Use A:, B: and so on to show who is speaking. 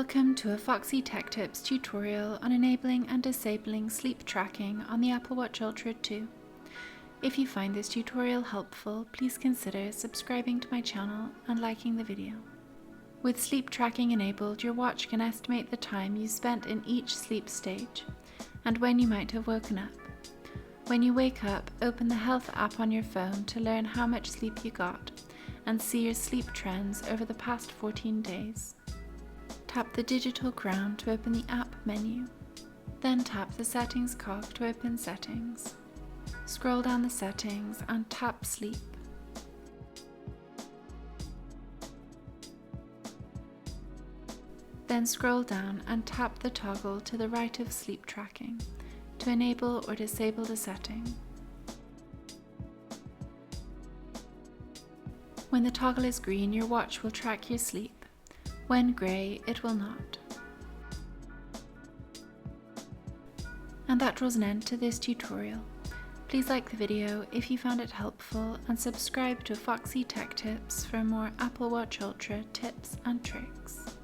A: Welcome to a Foxy Tech Tips tutorial on enabling and disabling sleep tracking on the Apple Watch Ultra 2. If you find this tutorial helpful, please consider subscribing to my channel and liking the video. With sleep tracking enabled, your watch can estimate the time you spent in each sleep stage and when you might have woken up. When you wake up, open the Health app on your phone to learn how much sleep you got and see your sleep trends over the past 14 days. Tap the digital crown to open the app menu. Then tap the settings cog to open settings. Scroll down the settings and tap sleep. Then scroll down and tap the toggle to the right of sleep tracking to enable or disable the setting. When the toggle is green, your watch will track your sleep. When grey, it will not. And that draws an end to this tutorial. Please like the video if you found it helpful and subscribe to Foxy Tech Tips for more Apple Watch Ultra tips and tricks.